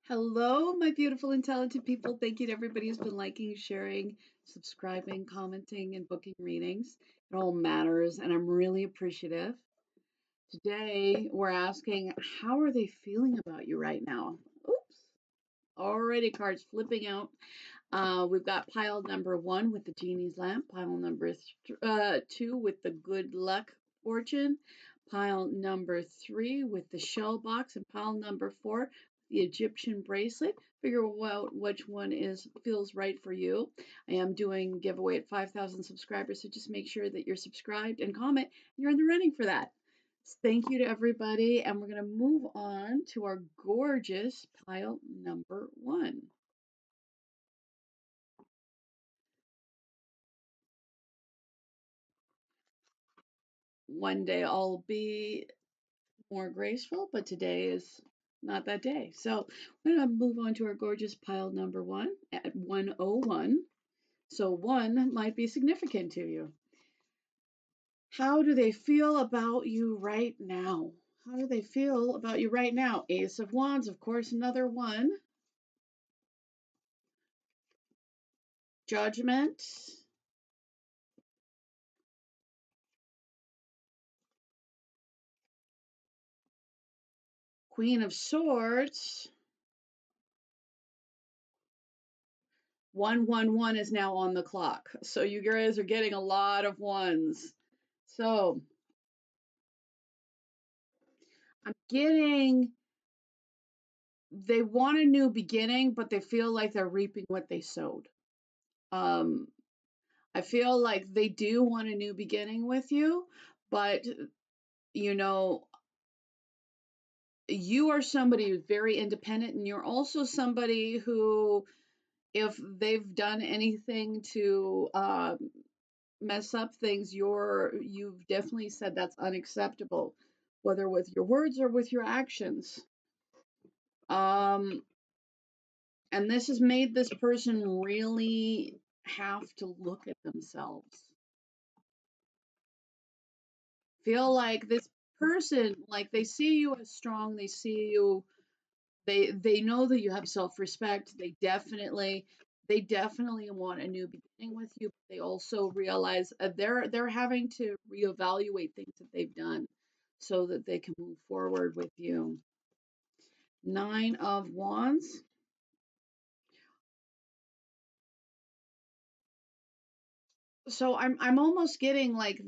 Hello, my beautiful and talented people. Thank you to everybody who's been liking, sharing, subscribing, commenting, and booking readings. It all matters, and I'm really appreciative. Today, we're asking, how are they feeling about you right now? Oops. Already cards flipping out. We've got pile number 1 with the genie's lamp, pile number 2 with the good luck fortune, pile number 3 with the shell box, and pile number 4 the Egyptian bracelet. Figure out which one feels right for you. I am doing giveaway at 5,000 subscribers, so just make sure that you're subscribed and comment. You're in the running for that. Thank you to everybody, and we're going to move on to our gorgeous pile number 1. One day I'll be more graceful, but today is not that day. So we're going to move on to our gorgeous pile number 1 at 101. So 1 might be significant to you. How do they feel about you right now? How do they feel about you right now? Ace of Wands, of course, another 1. Judgment. Queen of Swords. 111 is now on the clock. So you guys are getting a lot of 1s. So I'm getting, they want a new beginning, but they feel like they're reaping what they sowed. I feel like they do want a new beginning with you, but you know, you are somebody who's very independent, and you're also somebody who, if they've done anything to mess up things, you've definitely said that's unacceptable, whether with your words or with your actions. And this has made this person really have to look at themselves. Feel like this person, like they see you as strong, they see you, they know that you have self-respect. They definitely want a new beginning with you, but they also realize they're having to reevaluate things that they've done so that they can move forward with you. 9 of Wands. So I'm almost getting like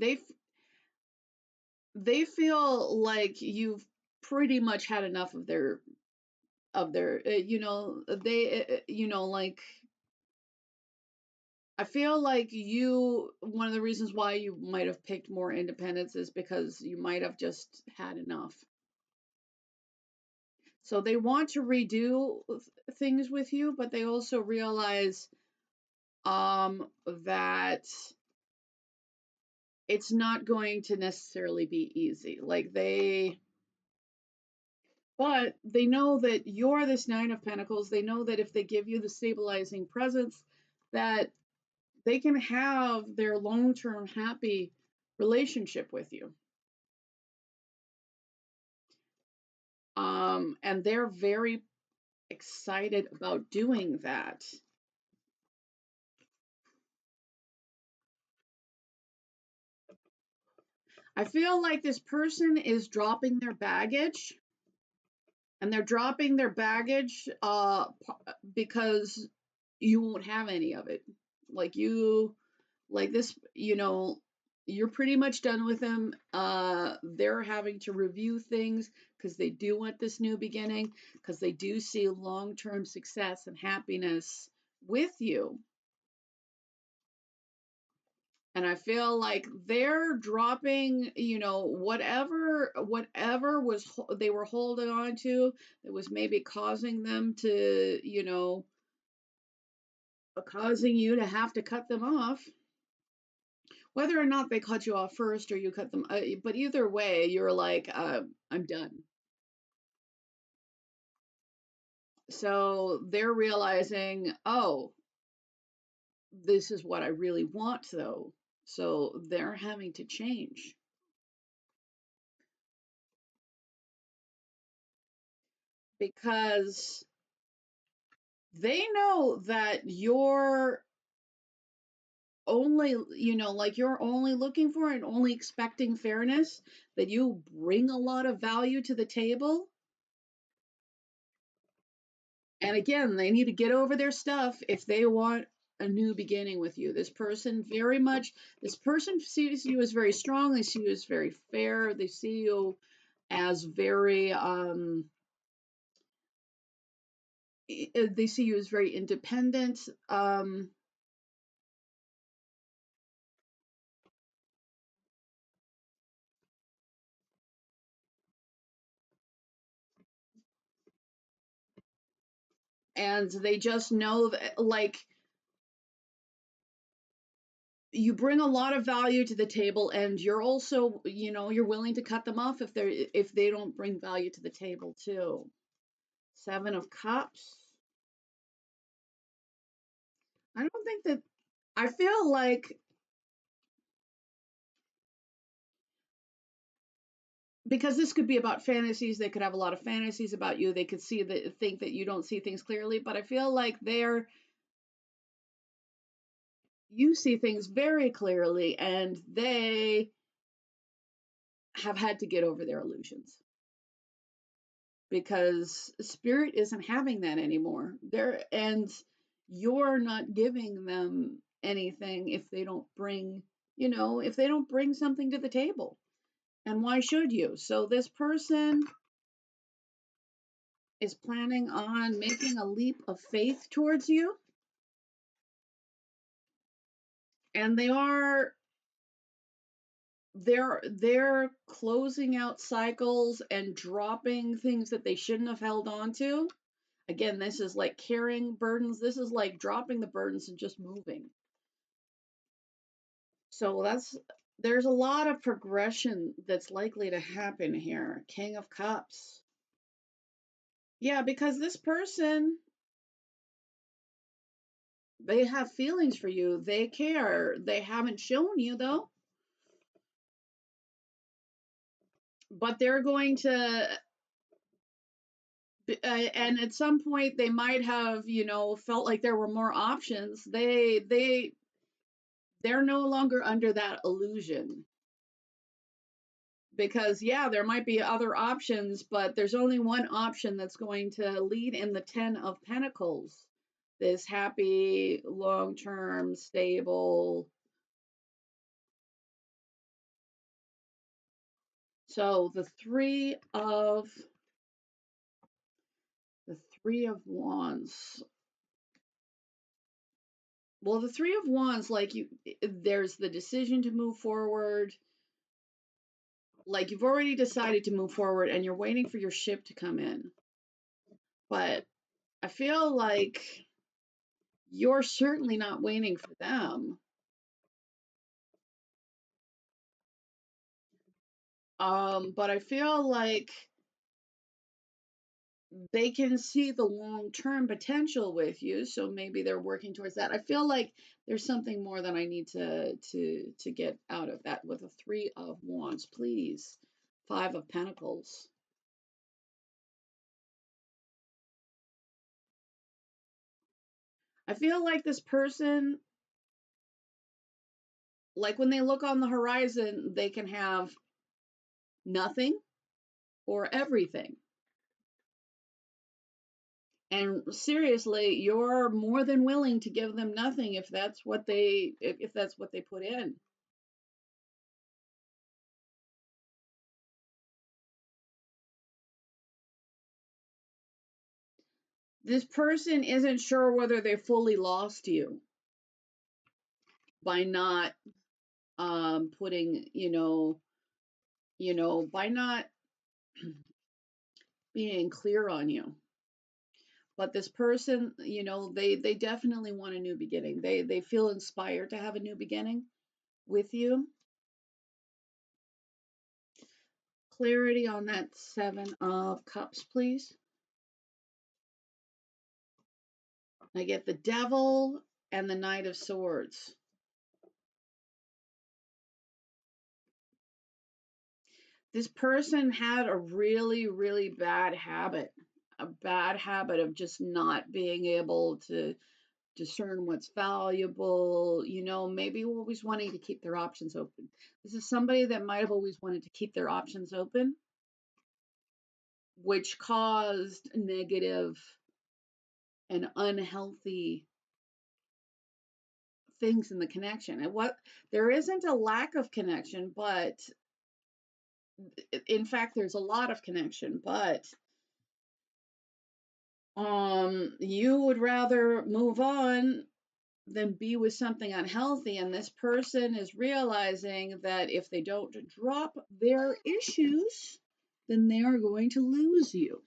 they feel like you've pretty much had enough of their like, I feel like one of the reasons why you might have picked more independence is because you might have just had enough. So they want to redo things with you, but they also realize that it's not going to necessarily be easy. But they know that you're this 9 of Pentacles. They know that if they give you the stabilizing presence, that they can have their long-term happy relationship with you. And they're very excited about doing that. I feel like this person is dropping their baggage, and they're dropping their baggage because you won't have any of it. Like this, you're pretty much done with them. They're having to review things because they do want this new beginning, because they do see long-term success and happiness with you. And I feel like they're dropping, whatever they were holding on to that was maybe causing them to, causing you to have to cut them off. Whether or not they cut you off first or you cut them, but either way, you're like, I'm done. So they're realizing, oh, this is what I really want, though. So they're having to change. Because They know that you're only, like you're only looking for and only expecting fairness, that you bring a lot of value to the table. And again, they need to get over their stuff if they want a new beginning with you. This person sees you as very strong. They see you as very fair. They see you as very, they see you as very independent. And they just know that, like, you bring a lot of value to the table, and you're also, you're willing to cut them off if they don't bring value to the table too. 7 of Cups. I don't think that, I feel like, because this could be about fantasies, they could have a lot of fantasies about you. They could think that you don't see things clearly, but I feel like you see things very clearly, and they have had to get over their illusions, because spirit isn't having that anymore. And you're not giving them anything if they don't bring, something to the table. And why should you? So this person is planning on making a leap of faith towards you, and they're closing out cycles and dropping things that they shouldn't have held on to. Again, this is like carrying burdens. This is like dropping the burdens and just moving. So there's a lot of progression that's likely to happen here. King of Cups. Yeah, because this person, they have feelings for you. They care. They haven't shown you though, but they're going to, and at some point they might have, felt like there were more options. They're no longer under that illusion, because yeah, there might be other options, but there's only one option that's going to lead in the 10 of Pentacles. This happy, long-term, stable. So the 3 of Wands. Well, the 3 of Wands, like, there's the decision to move forward. Like, you've already decided to move forward and you're waiting for your ship to come in. But I feel like you're certainly not waiting for them. But I feel like they can see the long-term potential with you, so maybe they're working towards that. I feel like there's something more that I need to get out of that with a 3 of Wands, please. 5 of Pentacles. I feel like this person, like, when they look on the horizon, they can have nothing or everything. And seriously, you're more than willing to give them nothing if that's what they put in. This person isn't sure whether they fully lost you by not putting, by not being clear on you. But this person, they definitely want a new beginning. They feel inspired to have a new beginning with you. Clarity on that 7 of Cups, please. I get the Devil and the Knight of Swords. This person had a really, really bad habit. a bad habit of just not being able to discern what's valuable, maybe always wanting to keep their options open. This is somebody that might have always wanted to keep their options open, which caused negative and unhealthy things in the connection. And what there isn't a lack of connection, but in fact there's a lot of connection, but you would rather move on than be with something unhealthy, and this person is realizing that if they don't drop their issues, then they are going to lose you.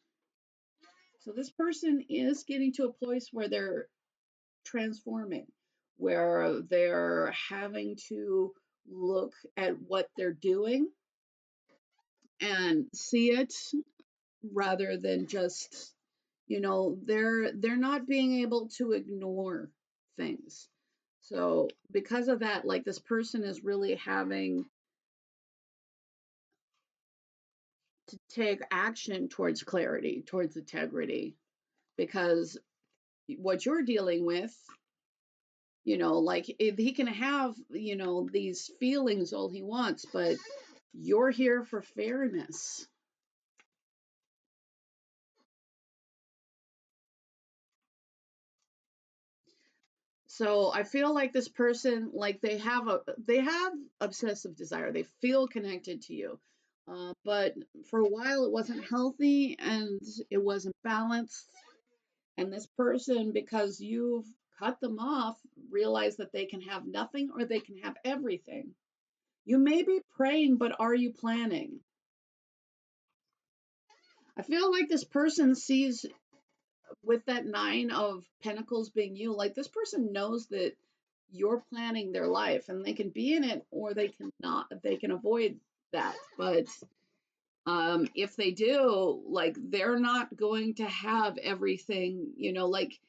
So this person is getting to a place where they're transforming, where they're having to look at what they're doing and see it rather than just, they're not being able to ignore things. So because of that, like, this person is really having to take action towards clarity, towards integrity, because what you're dealing with, like, he can have, these feelings all he wants, but you're here for fairness. So I feel like this person, like, they have obsessive desire. They feel connected to you, but for a while it wasn't healthy and it wasn't balanced. And this person, because you've cut them off, realize that they can have nothing or they can have everything. You may be praying, but are you planning? I feel like this person sees, with that Nine of Pentacles being you, like, this person knows that you're planning their life and they can be in it or they can not, they can avoid that. But if they do, like, they're not going to have everything, like,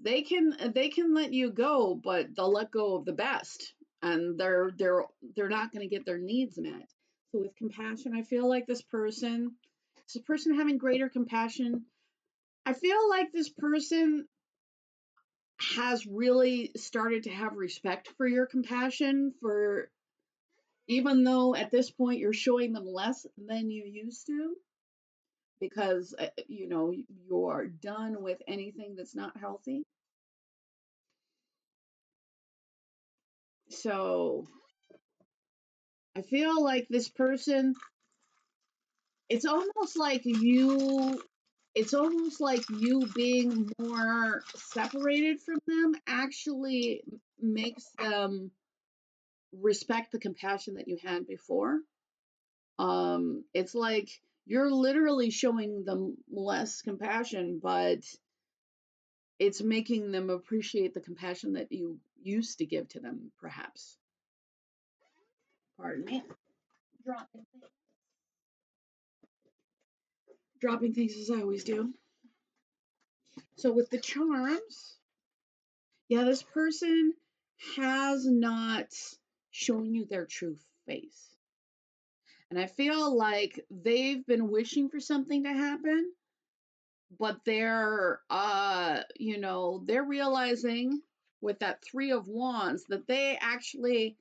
they can let you go, but they'll let go of the best, and they're not going to get their needs met. So with compassion, I feel like this person, having greater compassion. I feel like this person has really started to have respect for your compassion, for even though at this point you're showing them less than you used to, because you are done with anything that's not healthy. So I feel like this person, it's almost like you it's almost like you being more separated from them actually makes them respect the compassion that you had before. It's like you're literally showing them less compassion, but it's making them appreciate the compassion that you used to give to them, perhaps. Pardon me. Dropping things as I always do. So with the charms, yeah, this person has not shown you their true face. And I feel like they've been wishing for something to happen, but they're realizing with that Three of Wands that they actually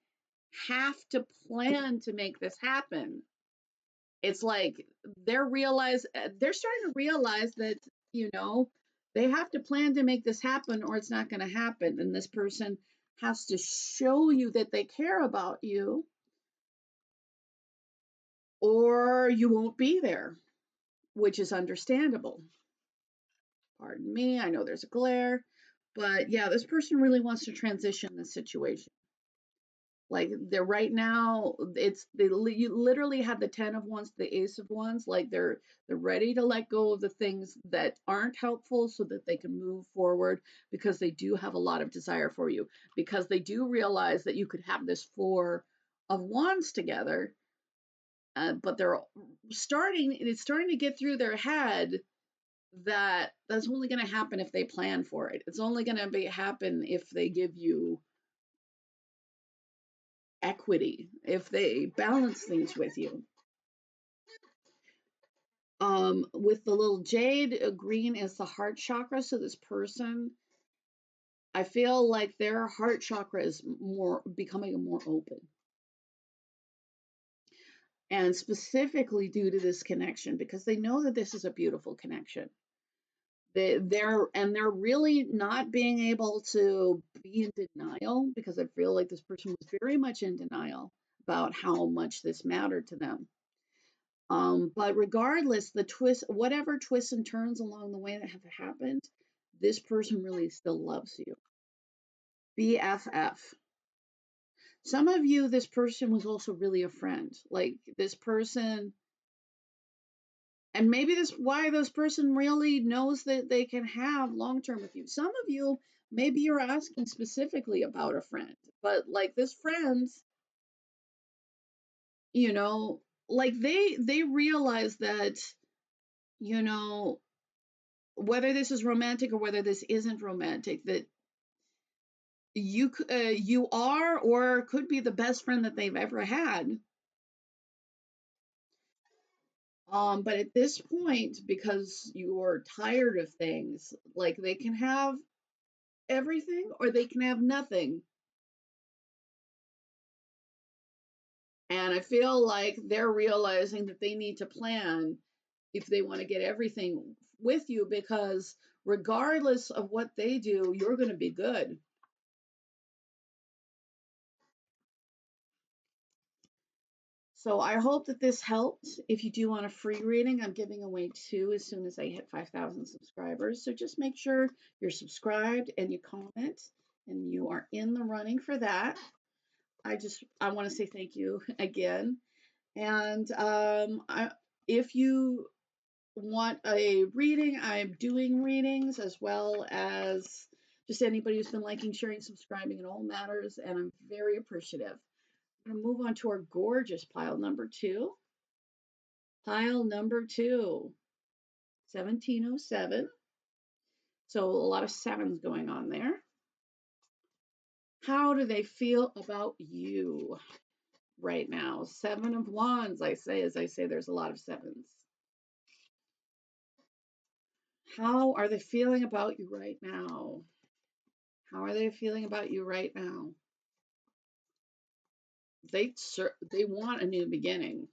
have to plan to make this happen. It's like they're starting to realize that, you know, they have to plan to make this happen or it's not going to happen. And this person has to show you that they care about you or you won't be there, which is understandable. Pardon me, I know there's a glare, but yeah, this person really wants to transition the situation. Like, they're right now, you literally have the Ten of Wands, the Ace of Wands. Like, they're ready to let go of the things that aren't helpful so that they can move forward, because they do have a lot of desire for you, because they do realize that you could have this Four of Wands together, but it's starting to get through their head that that's only going to happen if they plan for it. It's only going to happen if they give you equity, if they balance things with you. With the little jade green is the heart chakra. So this person, I feel like their heart chakra is more becoming more open. And specifically due to this connection, because they know that this is a beautiful connection. They're really not being able to be in denial, because I feel like this person was very much in denial about how much this mattered to them. But regardless, whatever twists and turns along the way that have happened, this person really still loves you. BFF. Some of you, this person was also really a friend. Like this person, and maybe this why this person really knows that they can have long term with you. Some of you, maybe you're asking specifically about a friend, but like this friend, you know, like they realize that, you know, whether this is romantic or whether this isn't romantic, that you are or could be the best friend that they've ever had. But at this point, because you're tired of things, like they can have everything or they can have nothing. And I feel like they're realizing that they need to plan if they want to get everything with you, because regardless of what they do, you're going to be good. So I hope that this helped. If you do want a free reading, I'm giving away 2 as soon as I hit 5,000 subscribers. So just make sure you're subscribed and you comment, and you are in the running for that. I want to say thank you again. And if you want a reading, I'm doing readings, as well as just anybody who's been liking, sharing, subscribing. It all matters, and I'm very appreciative. I'm going to move on to our gorgeous pile number 2. Pile number 2, 1707. So a lot of sevens going on there. How do they feel about you right now? 7 of Wands, as I say, there's a lot of sevens. How are they feeling about you right now? How are they feeling about you right now? They want a new beginning,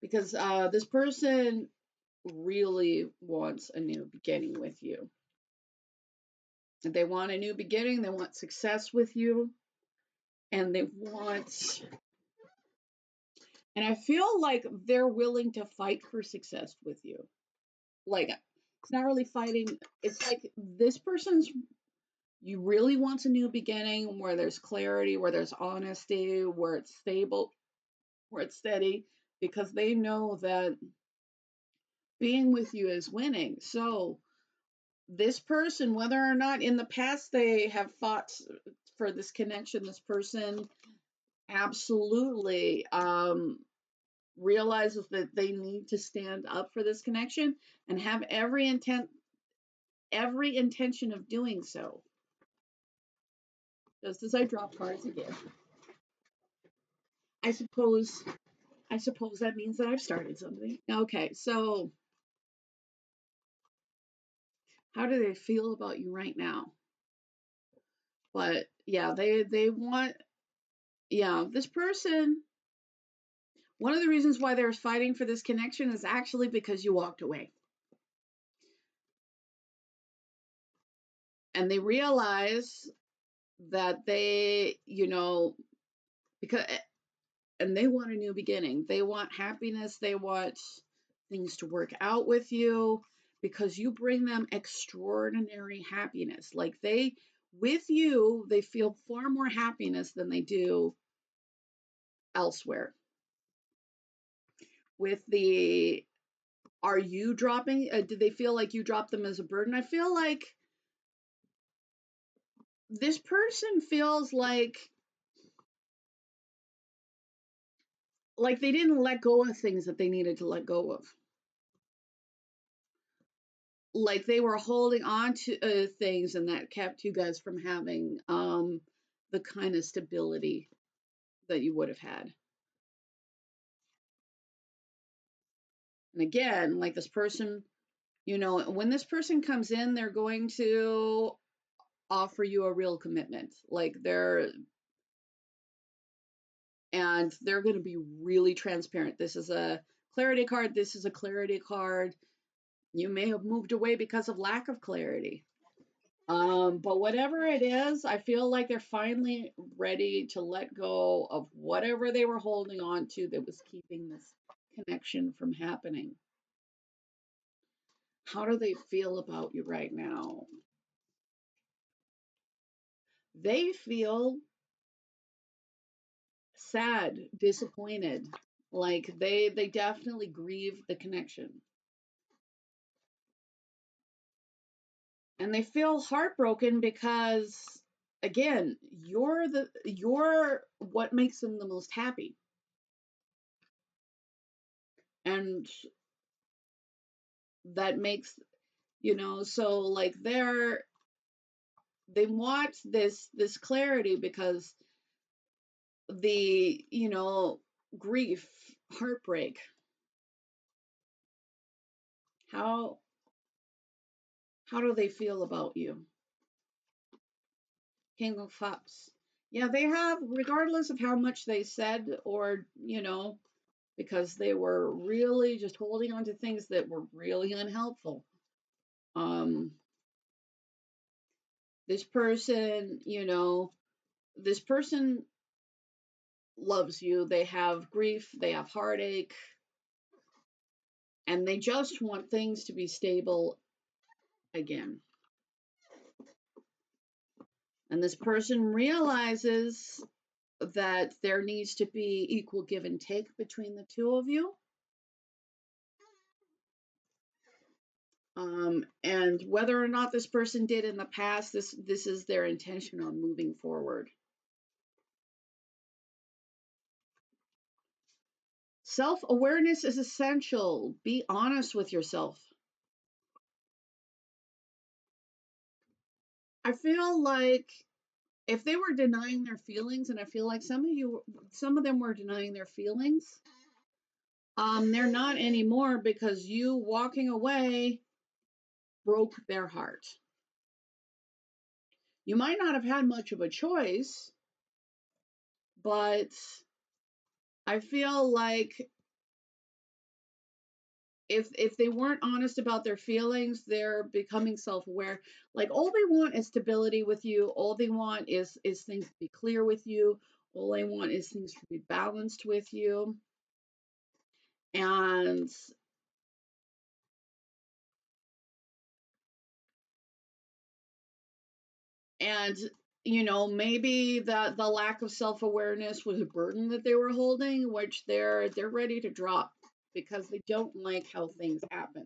because this person really wants a new beginning with you. They want a new beginning. They want success with you, and and I feel like they're willing to fight for success with you. Like it's not really fighting. It's like this person's you really wants a new beginning where there's clarity, where there's honesty, where it's stable, where it's steady, because they know that being with you is winning. So this person, whether or not in the past they have fought for this connection, this person absolutely realizes that they need to stand up for this connection and have every intention of doing so. Just as I drop cards again. I suppose that means that I've started something. Okay, so how do they feel about you right now? But yeah, they want, yeah, this person, one of the reasons why they're fighting for this connection is actually because you walked away. And they realize that they, because and they want a new beginning. They want happiness. They want things to work out with you, because you bring them extraordinary happiness. Like with you, they feel far more happiness than they do elsewhere. With are you dropping? Did they feel like you dropped them as a burden? I feel like this person feels like they didn't let go of things that they needed to let go of. Like they were holding on to things, and that kept you guys from having the kind of stability that you would have had. And again, like this person, when this person comes in, they're going to offer you a real commitment. And they're going to be really transparent. This is a clarity card. This is a clarity card. You may have moved away because of lack of clarity. But whatever it is, I feel like they're finally ready to let go of whatever they were holding on to that was keeping this connection from happening. How do they feel about you right now? They feel sad, disappointed, like they definitely grieve the connection. And they feel heartbroken because again, you're what makes them the most happy. And that makes, so like they want this clarity because the, grief, heartbreak. How do they feel about you? King of Cups. Yeah, they have, regardless of how much they said, or, because they were really just holding on to things that were really unhelpful. Um, this person, this person loves you. They have grief, they have heartache, and they just want things to be stable again. And this person realizes that there needs to be equal give and take between the two of you. And whether or not this person did in the past, this is their intention on moving forward. Self-awareness is essential. Be honest with yourself. I feel like if they were denying their feelings, and I feel like some of them were denying their feelings, they're not anymore because you walking away broke their heart. You might not have had much of a choice, but I feel like if they weren't honest about their feelings, they're becoming self-aware. Like all they want is stability with you. All they want is things to be clear with you. All they want is things to be balanced with you. And and maybe the lack of self-awareness was a burden that they were holding, which they're ready to drop because they don't like how things happened.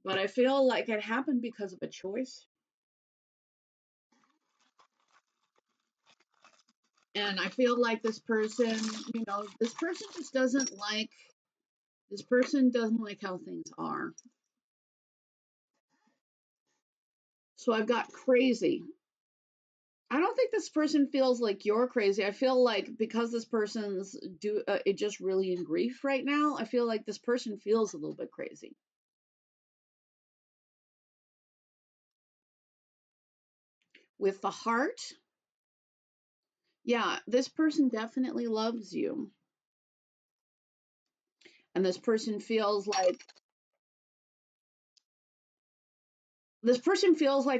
But I feel like it happened because of a choice. And I feel like this person, this person just doesn't like, this person doesn't like how things are. So I've got crazy. I don't think this person feels like you're crazy. I feel like because this person's it just really in grief right now, I feel like this person feels a little bit crazy. With the heart, yeah, this person definitely loves you. And this person feels like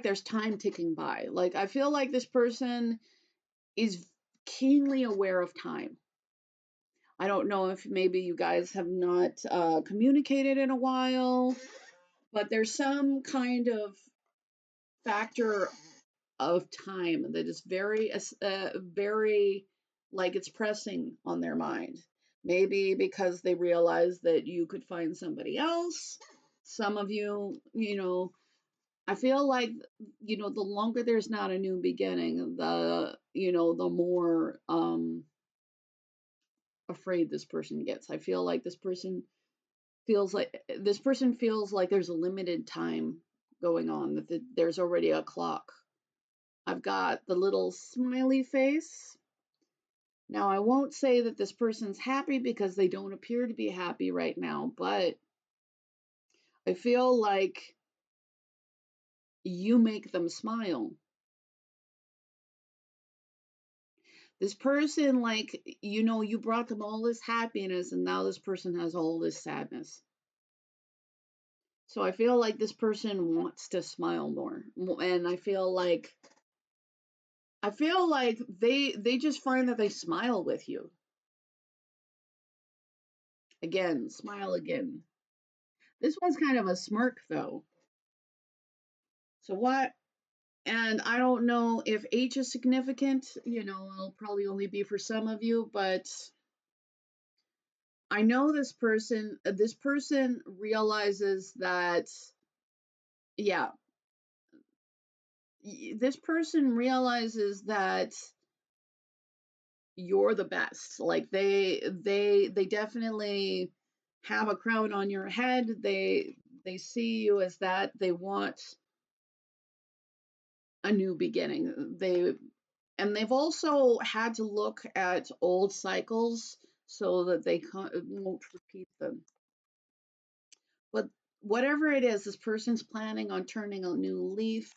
there's time ticking by. Like I feel like this person is keenly aware of time. I don't know if maybe you guys have not communicated in a while, but there's some kind of factor of time that is very like it's pressing on their mind. Maybe because they realize that you could find somebody else. Some of you, I feel like, the longer there's not a new beginning, the more afraid this person gets. I feel like this person feels like there's a limited time going on, that there's already a clock. I've got the little smiley face. Now, I won't say that this person's happy because they don't appear to be happy right now, but I feel like you make them smile. This person, like, you brought them all this happiness, and now this person has all this sadness. So I feel like this person wants to smile more. And I feel like they just find that they smile with you. Again, smile again. This one's kind of a smirk though. So what? And I don't know if age is significant, it'll probably only be for some of you, but I know this person realizes that, yeah, this person realizes that you're the best. Like they definitely have a crown on your head. They see you as that. They want a new beginning. They've also had to look at old cycles so that they won't repeat them. But whatever it is, this person's planning on turning a new leaf,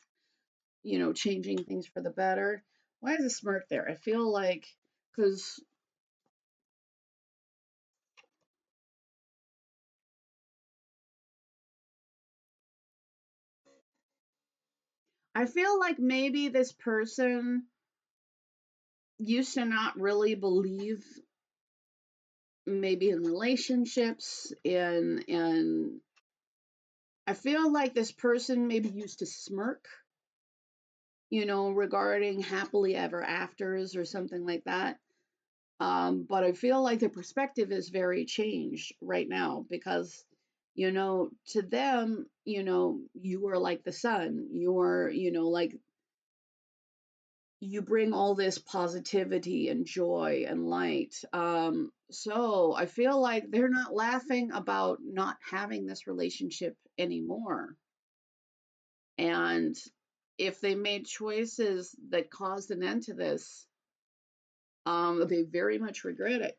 changing things for the better. Why is a smirk there? I feel like, because I feel like maybe this person used to not really believe maybe in relationships and I feel like this person maybe used to smirk, regarding happily ever afters or something like that. But I feel like the perspective is very changed right now because, to them, you are like the sun. You are, like you bring all this positivity and joy and light. So I feel like they're not laughing about not having this relationship anymore. And if they made choices that caused an end to this, they very much regret it.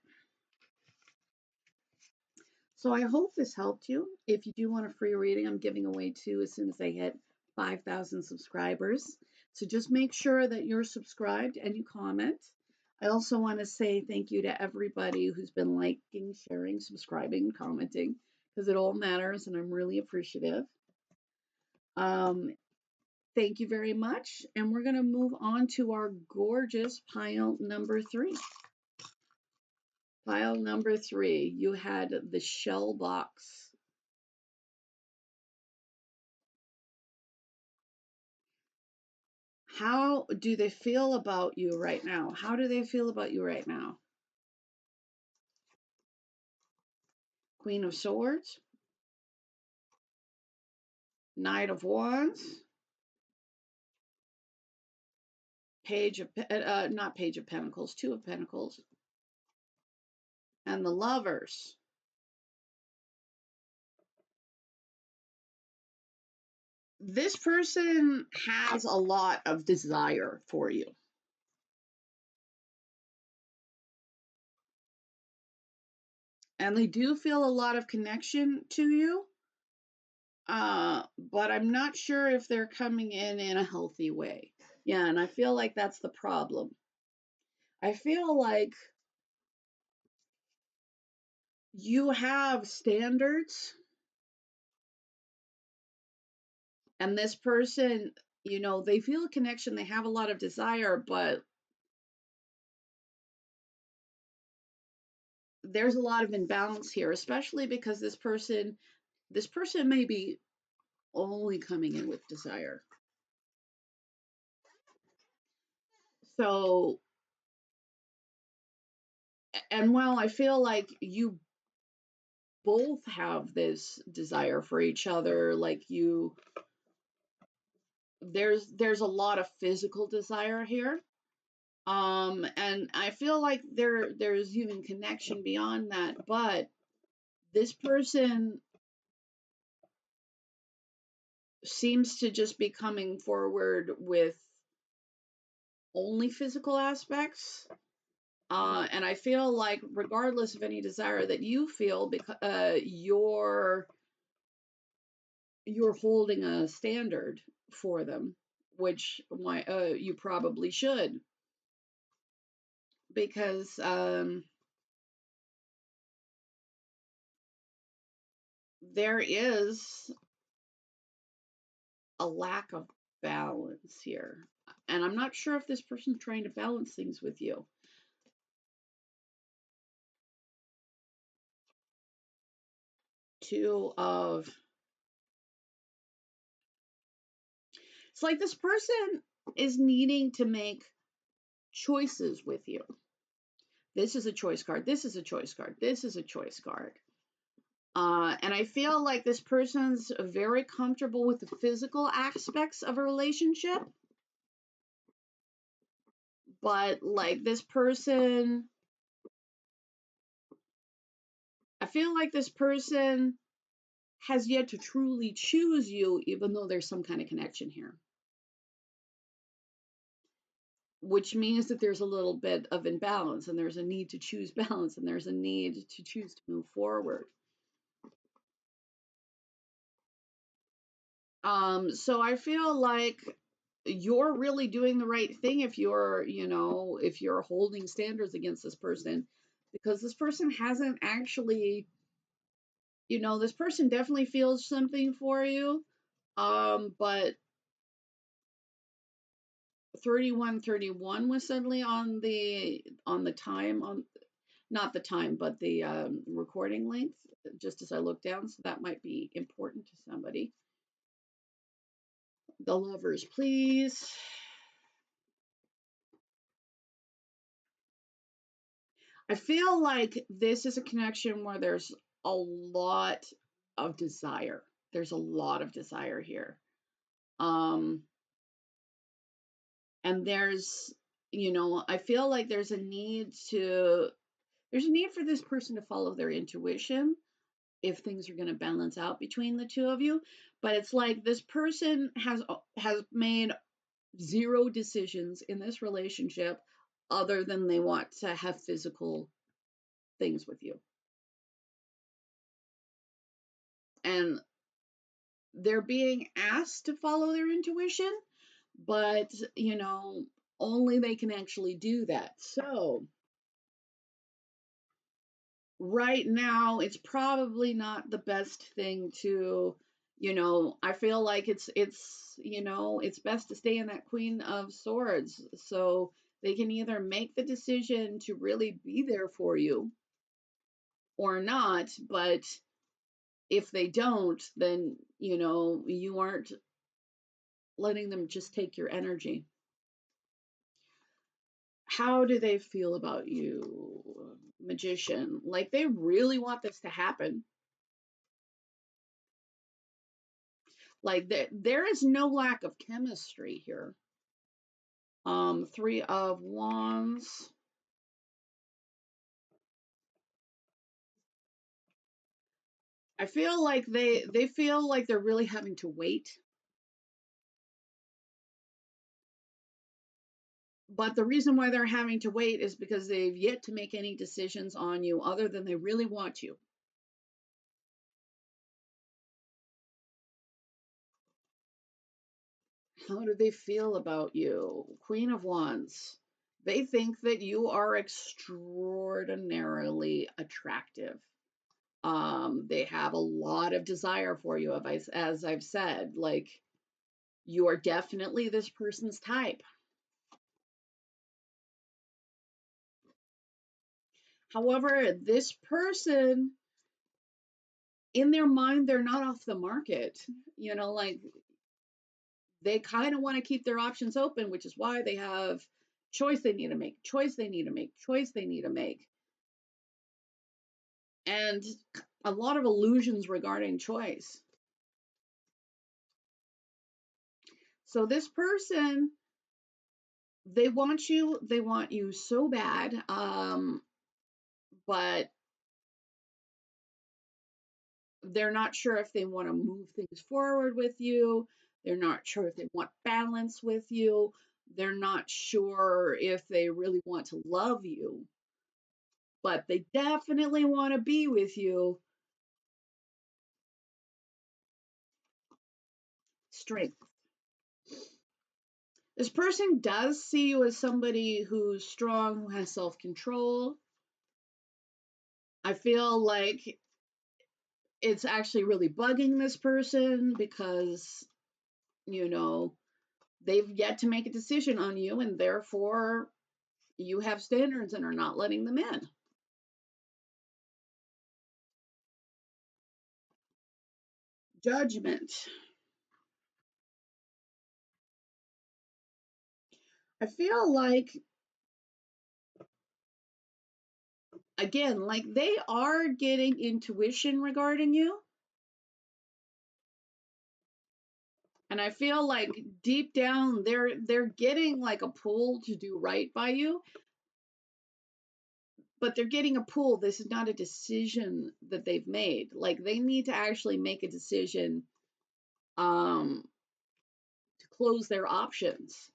So I hope this helped you. If you do want a free reading, I'm giving away two as soon as I hit 5,000 subscribers. So just make sure that you're subscribed and you comment. I also want to say thank you to everybody who's been liking, sharing, subscribing, commenting, because it all matters and I'm really appreciative. Um, Thank you very much. And we're going to move on to our gorgeous pile number 3. Pile number 3, you had the shell box. How do they feel about you right now? How do they feel about you right now? Queen of Swords, Knight of Wands, not Page of Pentacles, Two of Pentacles, and the Lovers. This person has a lot of desire for you. And they do feel a lot of connection to you. But I'm not sure if they're coming in a healthy way. Yeah, and I feel like that's the problem. I feel like you have standards, and this person, they feel a connection, they have a lot of desire, but there's a lot of imbalance here, especially because this person may be only coming in with desire. So, and while I feel like you both have this desire for each other, like there's a lot of physical desire here. And I feel like there's even connection beyond that, but this person seems to just be coming forward with only physical aspects. And I feel like regardless of any desire that you feel, because you're holding a standard for them, which you probably should, because there is a lack of balance here. And I'm not sure if this person's trying to balance things with you. It's like this person is needing to make choices with you. This is a choice card. This is a choice card. This is a choice card. And I feel like this person's very comfortable with the physical aspects of a relationship. But like this person, I feel like this person has yet to truly choose you, even though there's some kind of connection here. Which means that there's a little bit of imbalance, and there's a need to choose balance, and there's a need to choose to move forward. So I feel like you're really doing the right thing if you're holding standards against this person, because this person hasn't actually, this person definitely feels something for you. But 3131 was suddenly on the time, on not the time, but the recording length, just as I look down, so that might be important to somebody. The Lovers, please. I feel like this is a connection where there's a lot of desire. There's a lot of desire here. Um, and I feel like there's a need for this person to follow their intuition if things are going to balance out between the two of you. But it's like this person has made zero decisions in this relationship other than they want to have physical things with you. And they're being asked to follow their intuition, but only they can actually do that. So right now it's probably not the best thing to, I feel like it's best to stay in that Queen of Swords, so they can either make the decision to really be there for you or not. But if they don't, then you aren't letting them just take your energy. How do they feel about you, Magician? Like they really want this to happen. Like there is no lack of chemistry here. Three of Wands. I feel like they feel like they're really having to wait. But the reason why they're having to wait is because they've yet to make any decisions on you other than they really want you. How do they feel about you? Queen of Wands. They think that you are extraordinarily attractive. They have a lot of desire for you, as I've said. Like, you are definitely this person's type. However, this person, in their mind, they're not off the market. Like they kind of want to keep their options open, which is why they have choice they need to make, choice they need to make, choice they need to make. And a lot of illusions regarding choice. So this person, they want you so bad, but they're not sure if they want to move things forward with you. They're not sure if they want balance with you. They're not sure if they really want to love you, but they definitely want to be with you. Strength. This person does see you as somebody who's strong, who has self-control. I feel like it's actually really bugging this person because, you know, they've yet to make a decision on you, and therefore you have standards and are not letting them in. Judgment. I feel like, again, like they are getting intuition regarding you. And I feel like deep down they're getting like a pull to do right by you, but they're getting a pull. This is not a decision that they've made. Like they need to actually make a decision to close their options.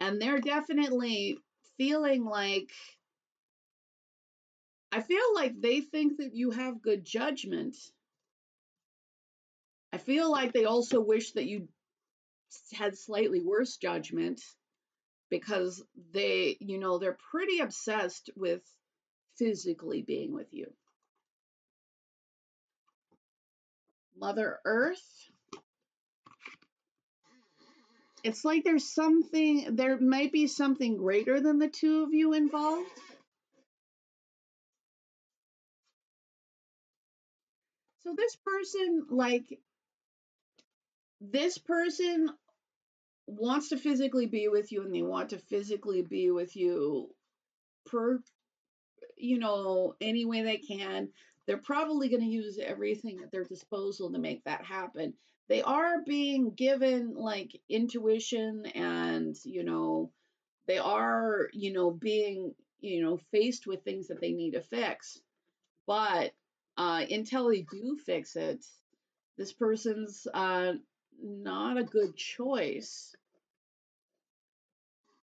And they're definitely feeling like, I feel like they think that you have good judgment. I feel like they also wish that you had slightly worse judgment because they're pretty obsessed with physically being with you. Mother Earth. It's like there might be something greater than the two of you involved. So this person wants to physically be with you, and they want to physically be with you per, any way they can. They're probably going to use everything at their disposal to make that happen. They are being given like intuition, and they are being faced with things that they need to fix. But until they do fix it, this person's not a good choice.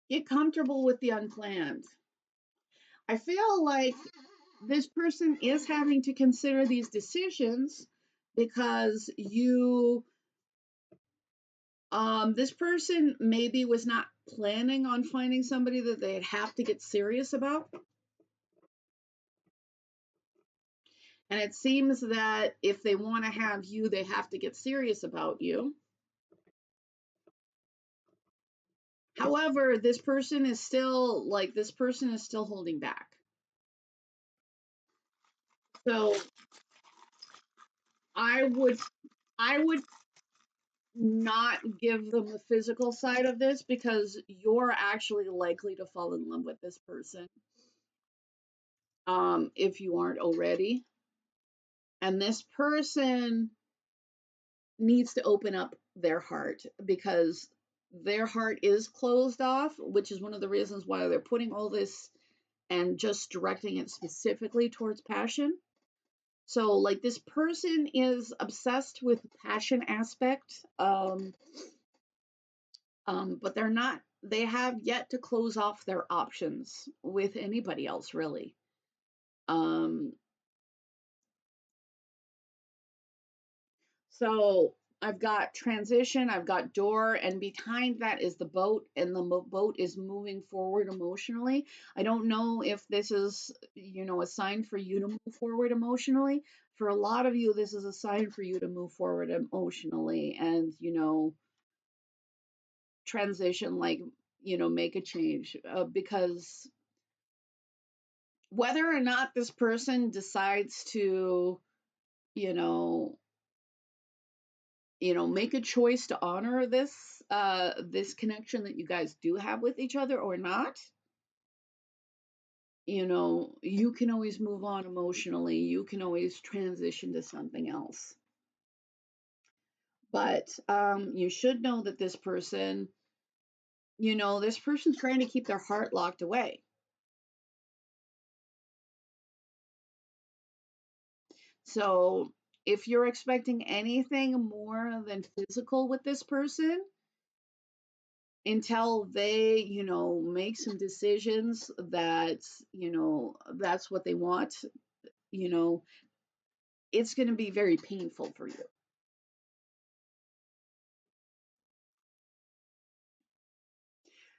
Get comfortable with the unplanned. I feel like this person is having to consider these decisions because this person maybe was not planning on finding somebody that they'd have to get serious about. And it seems that if they want to have you, they have to get serious about you. However, this person is still holding back. So I would not give them the physical side of this because you're actually likely to fall in love with this person, if you aren't already. And this person needs to open up their heart because their heart is closed off, which is one of the reasons why they're putting all this and just directing it specifically towards passion. So, like, this person is obsessed with the passion aspect, but they have yet to close off their options with anybody else, really. Um, So I've got transition, I've got door, and behind that is the boat, and the boat is moving forward emotionally. I don't know if this is, a sign for you to move forward emotionally. For a lot of you, this is a sign for you to move forward emotionally and, transition, like, make a change. Because whether or not this person decides to, you know, make a choice to honor this connection that you guys do have with each other or not, you can always move on emotionally, you can always transition to something else. But you should know that this person's trying to keep their heart locked away. So if you're expecting anything more than physical with this person, until they, make some decisions that, that's what they want, you know, it's going to be very painful for you.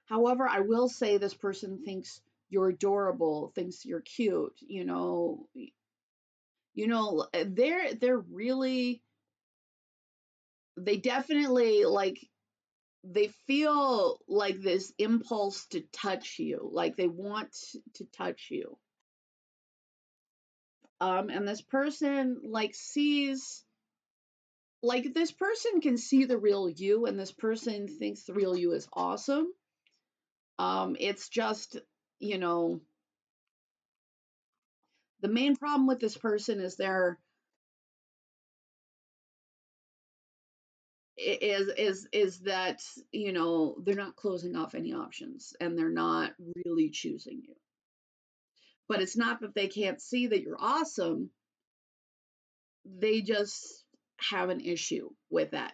However, I will say this person thinks you're adorable, thinks you're cute, they're really, they definitely like, they feel like this impulse to touch you, like they want to touch you. And this person like sees, like this person can see the real you, and this person thinks the real you is awesome. It's just, you know, the main problem with this person is is that, they're not closing off any options and they're not really choosing you. But it's not that they can't see that you're awesome, they just have an issue with that.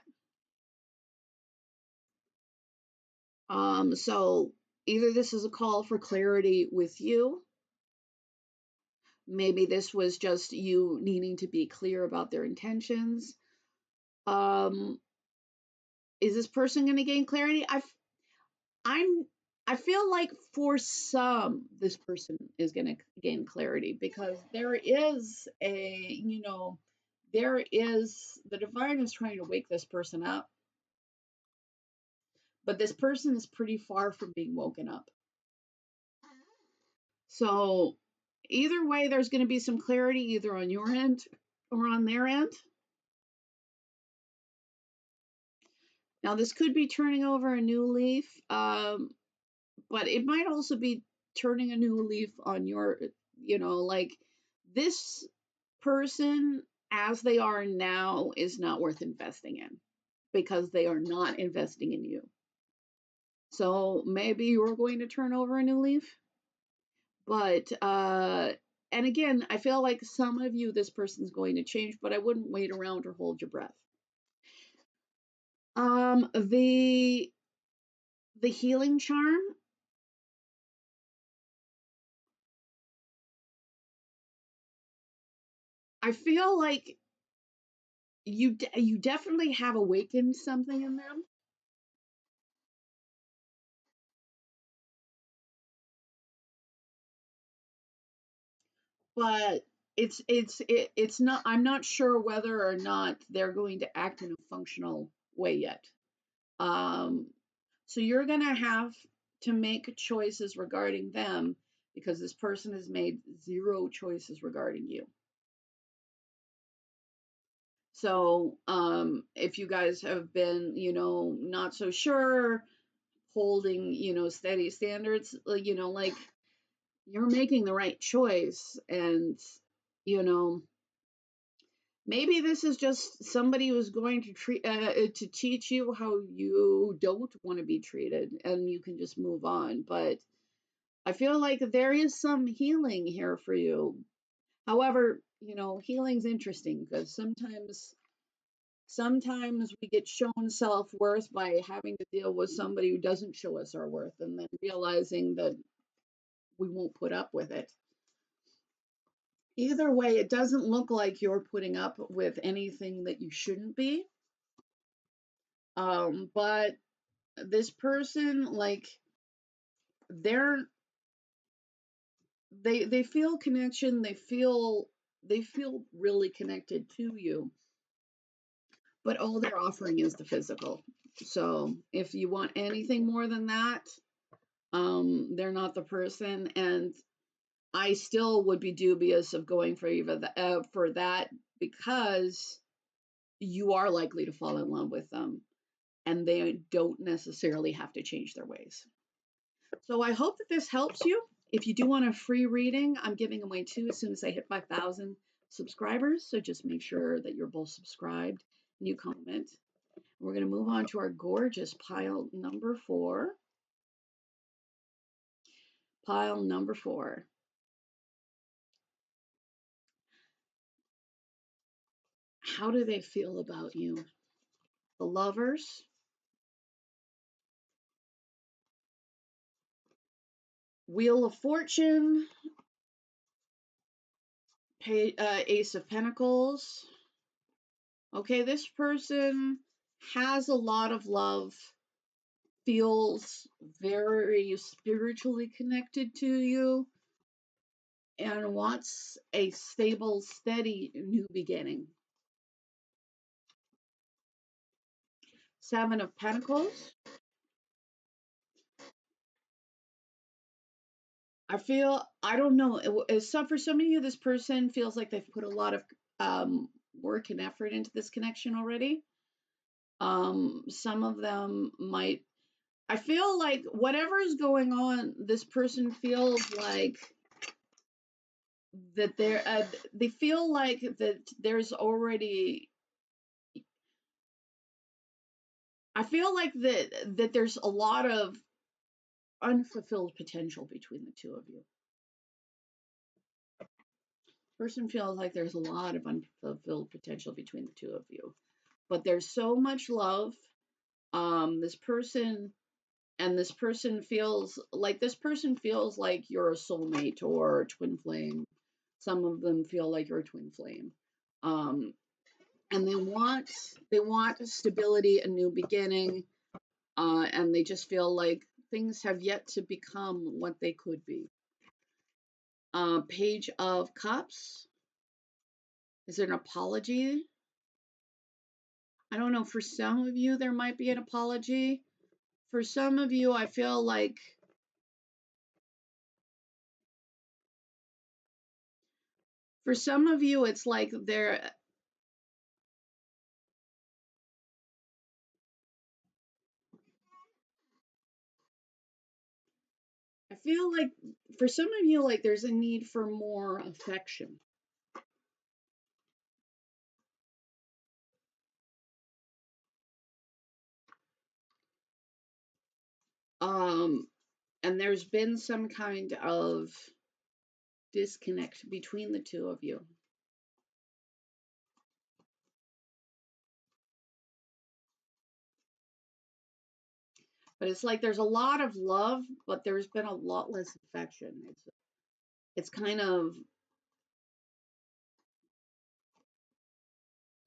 So either this is a call for clarity with you, maybe this was just you needing to be clear about their intentions. Um, is this person going to gain clarity? I'm I feel like for some this person is going to gain clarity, because there is the divine is trying to wake this person up, but this person is pretty far from being woken up. So either way, there's going to be some clarity either on your end or on their end. Now, this could be turning over a new leaf, but it might also be turning a new leaf on your, like this person as they are now is not worth investing in, because they are not investing in you. So maybe you're going to turn over a new leaf. But and again, I feel like some of you, this person's going to change, but I wouldn't wait around or hold your breath. The healing charm. I feel like you definitely have awakened something in them, but it's not, I'm not sure whether or not they're going to act in a functional way yet. Um, so you're going to have to make choices regarding them, because this person has made zero choices regarding you. So if you guys have been, not so sure, holding, steady standards, like you're making the right choice. And, you know, maybe this is just somebody who's going to to teach you how you don't want to be treated, and you can just move on. But I feel like there is some healing here for you. However, healing's interesting, because sometimes we get shown self-worth by having to deal with somebody who doesn't show us our worth, and then realizing that we won't put up with it. Either way, it doesn't look like you're putting up with anything that you shouldn't be. But this person, like, they're they feel connection, they feel really connected to you, but all they're offering is the physical. So if you want anything more than that, they're not the person. And I still would be dubious of going for for that, because you are likely to fall in love with them, and they don't necessarily have to change their ways. So I hope that this helps you. If you do want a free reading, I'm giving away 2 as soon as I hit 5,000 subscribers. So just make sure that you're both subscribed and you comment. We're going to move on to our gorgeous pile number 4. Pile number 4. How do they feel about you? The Lovers, Wheel of Fortune, Ace of Pentacles. Okay, this person has a lot of love feels very spiritually connected to you and wants a stable, steady new beginning. Seven of Pentacles. I don't know. For some of you, this person feels like they've put a lot of work and effort into this connection already. Some of them might, I feel like whatever is going on, this person feels like that they feel like that there's already, I feel like that there's a lot of unfulfilled potential between the two of you. Person feels like there's a lot of unfulfilled potential between the two of you, but there's so much love. This person feels like you're a soulmate or a twin flame. Some of them feel like you're a twin flame. And they want stability, a new beginning, and they just feel like things have yet to become what they could be. Page of Cups. Is there an apology? I don't know. For some of you, there might be an apology. For some of you, I feel like it's like I feel like for some of you, like there's a need for more affection. And there's been some kind of disconnect between the two of you. But it's like there's a lot of love, but there's been a lot less affection. It's kind of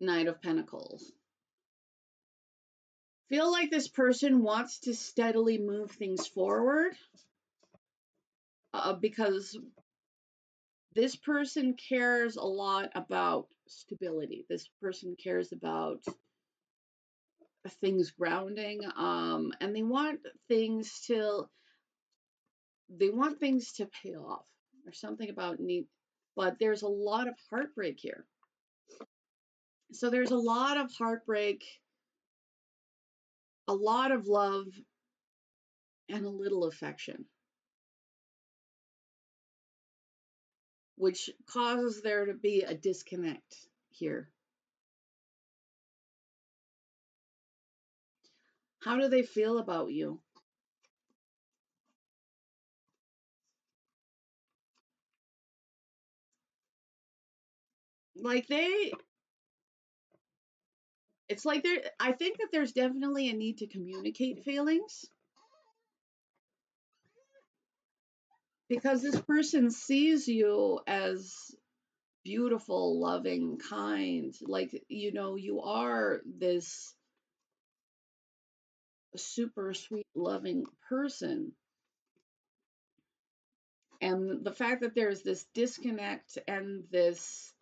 Knight of Pentacles. Feel like this person wants to steadily move things forward, because this person cares a lot about stability. This person cares about things grounding, and they want things to pay off. There's something about need, but there's a lot of heartbreak here. So there's a lot of heartbreak, a lot of love, and a little affection, which causes there to be a disconnect here. How do they feel about you? Like it's like I think that there's definitely a need to communicate feelings, because this person sees you as beautiful, loving, kind. Like, you are this super sweet, loving person. And the fact that there's this disconnect and this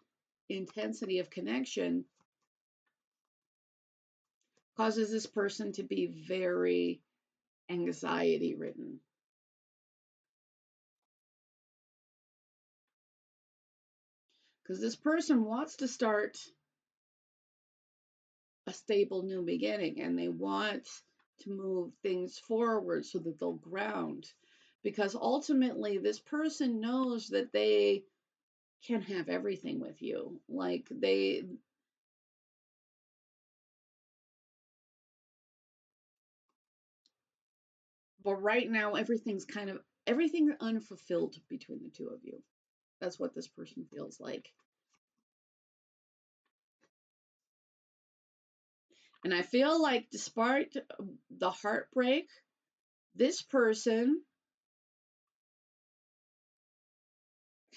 intensity of connection causes this person to be very anxiety ridden. Because this person wants to start a stable new beginning, and they want to move things forward so that they'll ground. Because ultimately, this person knows that they can have everything with you. Like but right now, everything unfulfilled between the two of you. That's what this person feels like. And I feel like despite the heartbreak, this person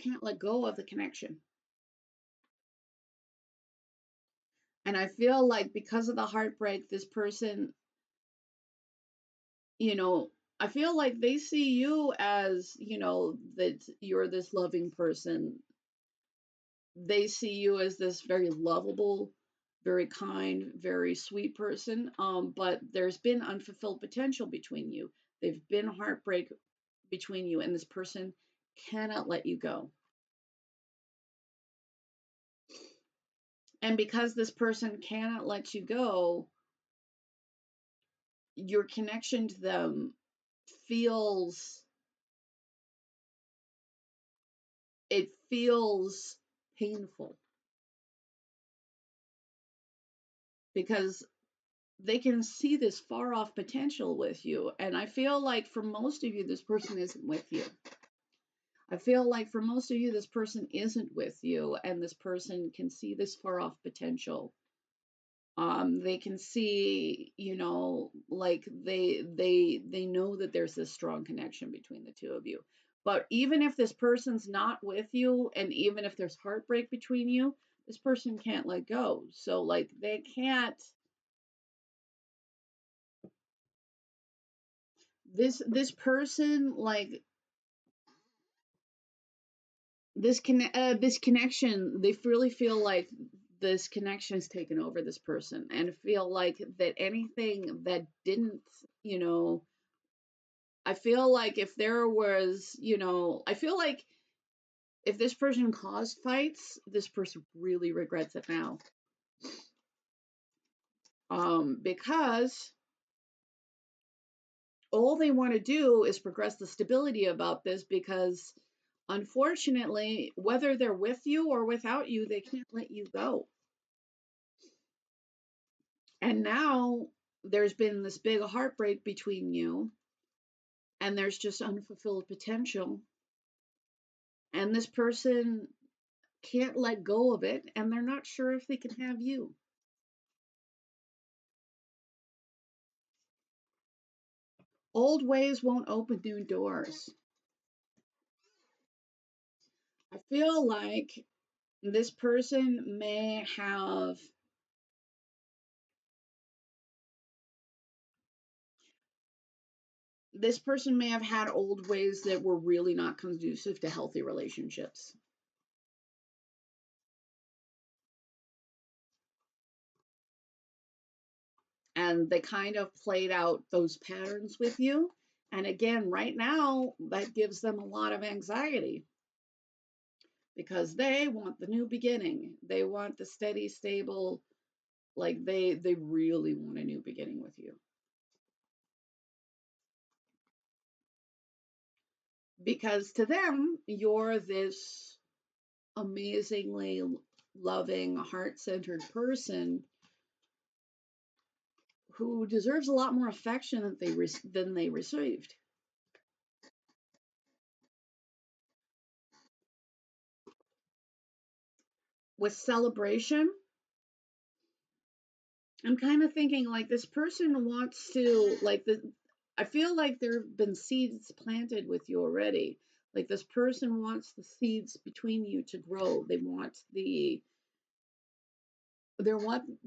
can't let go of the connection. And I feel like because of the heartbreak, this person you know, I feel like they see you as, you know, that you're this loving person. They see you as this very lovable, very kind, very sweet person. But there's been unfulfilled potential between you. There've been heartbreak between you, and this person cannot let you go. And because this person cannot let you go, your connection to them feels, it feels painful because they can see this far off potential with you. And I feel like for most of you, this person isn't with you. I feel like for most of you, this person isn't with you, and this person can see this far off potential. They can see, you know, like they know that there's this strong connection between the two of you. But even if this person's not with you, and even if there's heartbreak between you, this person can't let go. So like they can't, this person, like this connection, they really feel like this connection has taken over this person, and feel like that anything that didn't, you know, I feel like if there was, you know, I feel like if this person caused fights, this person really regrets it now. Because all they want to do is progress the stability about this, because unfortunately, whether they're with you or without you, they can't let you go. And now there's been this big heartbreak between you, and there's just unfulfilled potential. And this person can't let go of it, and they're not sure if they can have you. Old ways won't open new doors. I feel like this person may have, this person may have had old ways that were really not conducive to healthy relationships. And they kind of played out those patterns with you. And again, right now, that gives them a lot of anxiety because they want the new beginning. They want the steady, stable, like they really want a new beginning with you. Because to them, you're this amazingly loving, heart-centered person who deserves a lot more affection than they received. With celebration, I'm kind of thinking like this person wants to, like, the I feel like there have been seeds planted with you already. Like this person wants the seeds between you to grow. They want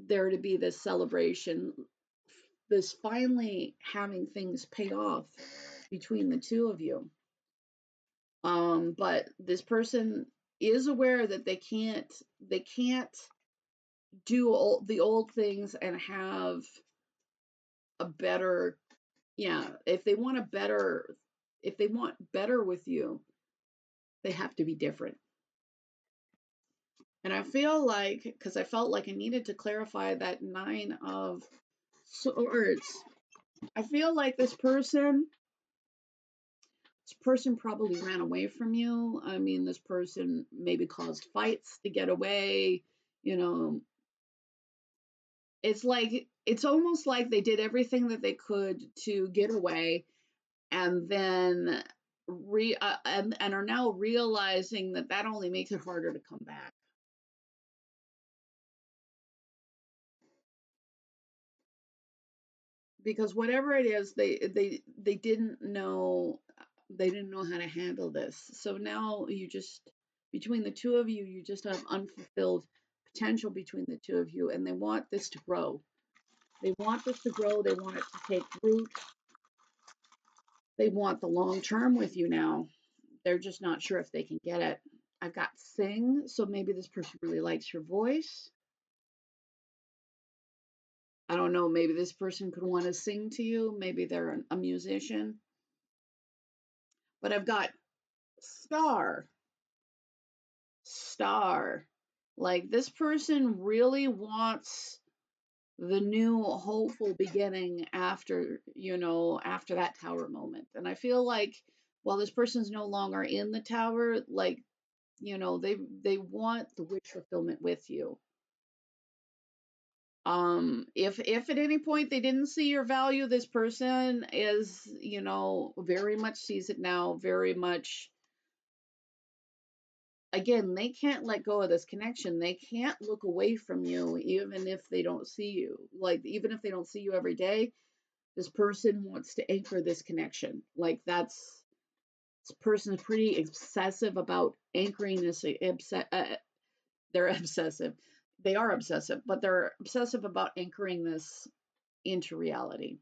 there to be this celebration, this finally having things pay off between the two of you. But this person is aware that they can't do all the old things and have a better, yeah, if they want better with you, they have to be different. And I feel like, because I felt like I needed to clarify that Nine of Swords, I feel like this person probably ran away from you. I mean, this person maybe caused fights to get away. You know, it's almost like they did everything that they could to get away, and then and are now realizing that that only makes it harder to come back. Because whatever it is, they didn't know how to handle this. So now you just, between the two of you, you just have unfulfilled potential between the two of you, and they want this to grow. They want this to grow. They want it to take root. They want the long term with you now. They're just not sure if they can get it. I've got sing, so maybe this person really likes your voice. I don't know, maybe this person could want to sing to you. Maybe they're a musician. But I've got star, star. Like this person really wants the new hopeful beginning after, after that tower moment. And I feel like while this person's no longer in the tower, like, they want the wish fulfillment with you. If at any point they didn't see your value, this person is, very much sees it now, very much. Again, they can't let go of this connection. They can't look away from you even if they don't see you. Like, even if they don't see you every day, this person wants to anchor this connection. Like, this person is pretty obsessive about anchoring this. They're obsessive. They are obsessive, but they're obsessive about anchoring this into reality,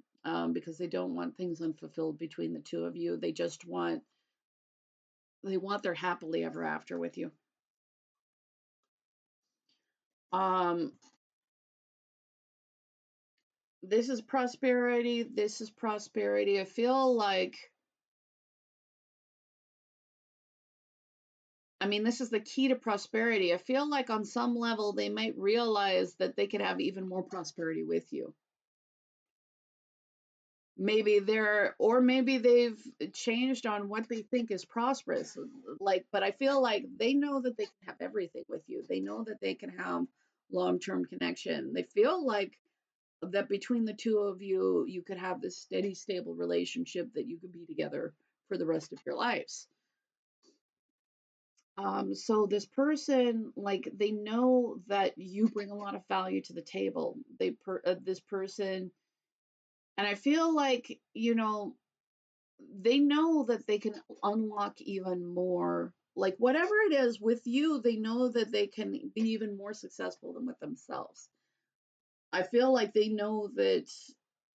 because they don't want things unfulfilled between the two of you. They want their happily ever after with you. Um, this is prosperity. This is prosperity. I feel like, this is the key to prosperity. I feel like on some level they might realize that they could have even more prosperity with you. Maybe they've changed on what they think is prosperous. Like, but I feel like they know that they can have everything with you. They know that they can have long-term connection. They feel like that between the two of you, you could have this steady, stable relationship that you could be together for the rest of your lives. So this person, like, they know that you bring a lot of value to the table. This person, and I feel like, they know that they can unlock even more. Like, whatever it is with you, they know that they can be even more successful than with themselves. I feel like they know that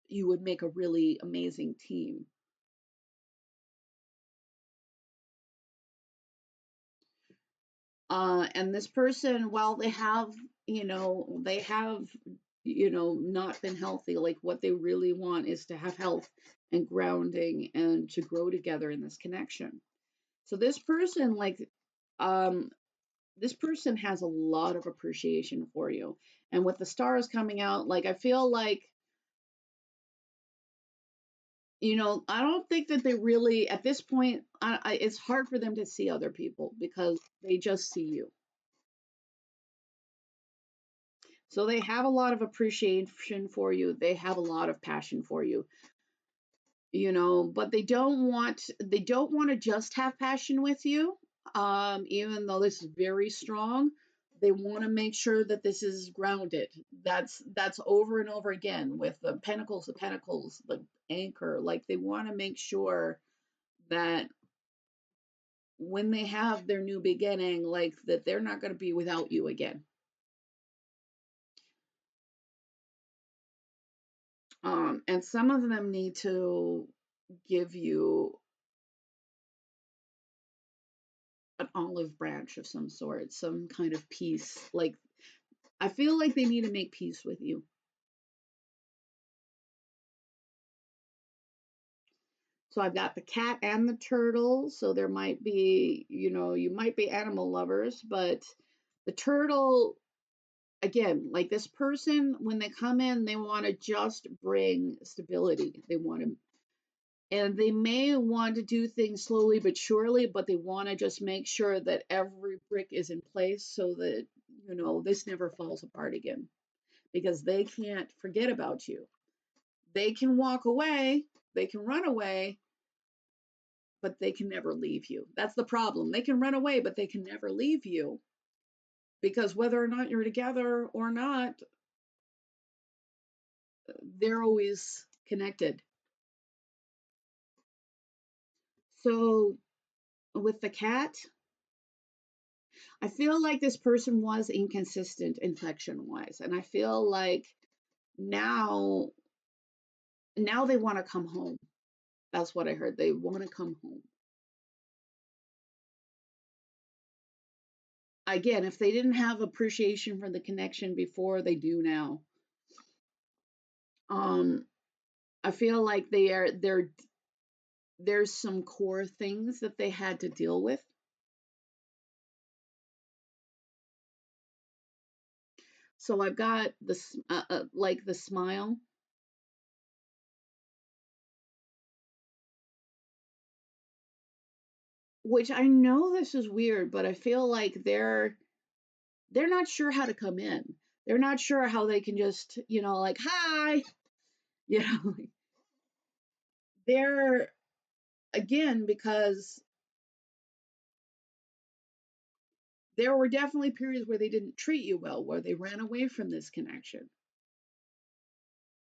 you would make a really amazing team. And this person, while they have not been healthy, like what they really want is to have health and grounding and to grow together in this connection. So um, this person has a lot of appreciation for you. And with the stars coming out, like, I feel like, I don't think that they really, at this point, it's hard for them to see other people because they just see you. So they have a lot of appreciation for you. They have a lot of passion for you, but they don't want to just have passion with you. Even though this is very strong, they want to make sure that this is grounded. That's over and over again with the pentacles, the anchor. Like, they want to make sure that when they have their new beginning, like, that they're not going to be without you again. And some of them need to give you an olive branch of some sort, some kind of peace. Like, I feel like they need to make peace with you. So I've got the cat and the turtle. So there might be, you might be animal lovers, but the turtle, again, like, this person, when they come in, they want to just bring stability. And they may want to do things slowly but surely, but they want to just make sure that every brick is in place so that, this never falls apart again, because they can't forget about you. They can walk away, they can run away, but they can never leave you. That's the problem. They can run away, but they can never leave you, because whether or not you're together or not, they're always connected. So with the cat, I feel like this person was inconsistent infection wise, and I feel like now now they want to come home. That's what I heard. They want to come home. Again, if they didn't have appreciation for the connection before, they do now. Um, I feel like there's some core things that they had to deal with. So I've got this like the smile, which I know this is weird, but I feel like they're not sure how to come in. They're not sure how they can just, like, hi, you know, they're again because there were definitely periods where they didn't treat you well, where they ran away from this connection.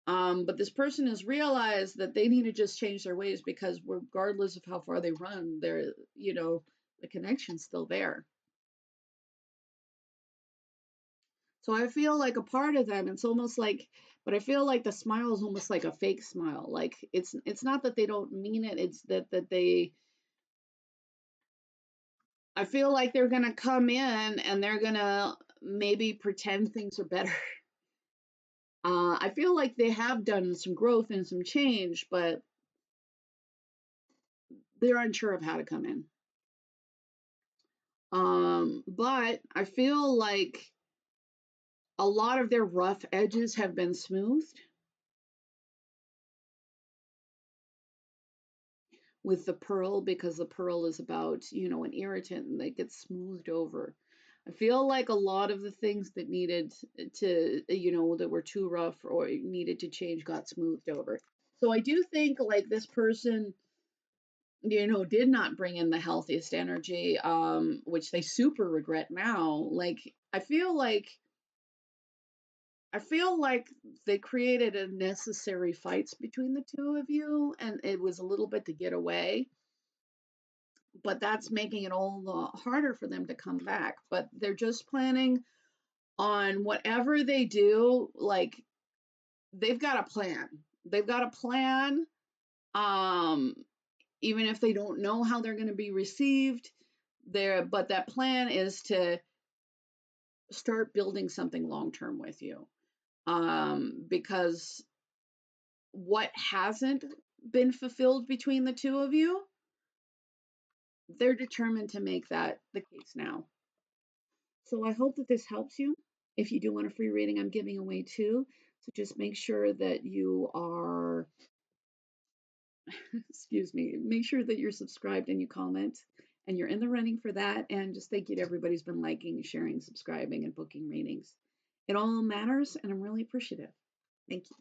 But this person has realized that they need to just change their ways because regardless of how far they run, the connection's still there. So I feel like a part of them, it's almost like, but I feel like the smile is almost like a fake smile. Like it's not that they don't mean it, it's that they, I feel like they're gonna come in and they're gonna maybe pretend things are better. I feel like they have done some growth and some change, but they're unsure of how to come in. But I feel like a lot of their rough edges have been smoothed with the pearl because the pearl is about, an irritant and that gets smoothed over. I feel like a lot of the things that needed to, that were too rough or needed to change got smoothed over. So I do think like this person, did not bring in the healthiest energy, which they super regret now. Like, I feel like they created unnecessary fights between the two of you, and it was a little bit to get away. But that's making it all the harder for them to come back. But they're just planning on whatever they do, like they've got a plan. They've got a plan. Um, Even if they don't know how they're going to be received, but that plan is to start building something long term with you. Because what hasn't been fulfilled between the two of you, they're determined to make that the case now. So I hope that this helps you. If you do want a free reading, I'm giving away two. So just make sure that you are, excuse me, make sure that you're subscribed and you comment and you're in the running for that. And just thank you to everybody who's been liking, sharing, subscribing, and booking readings. It all matters, and I'm really appreciative. Thank you.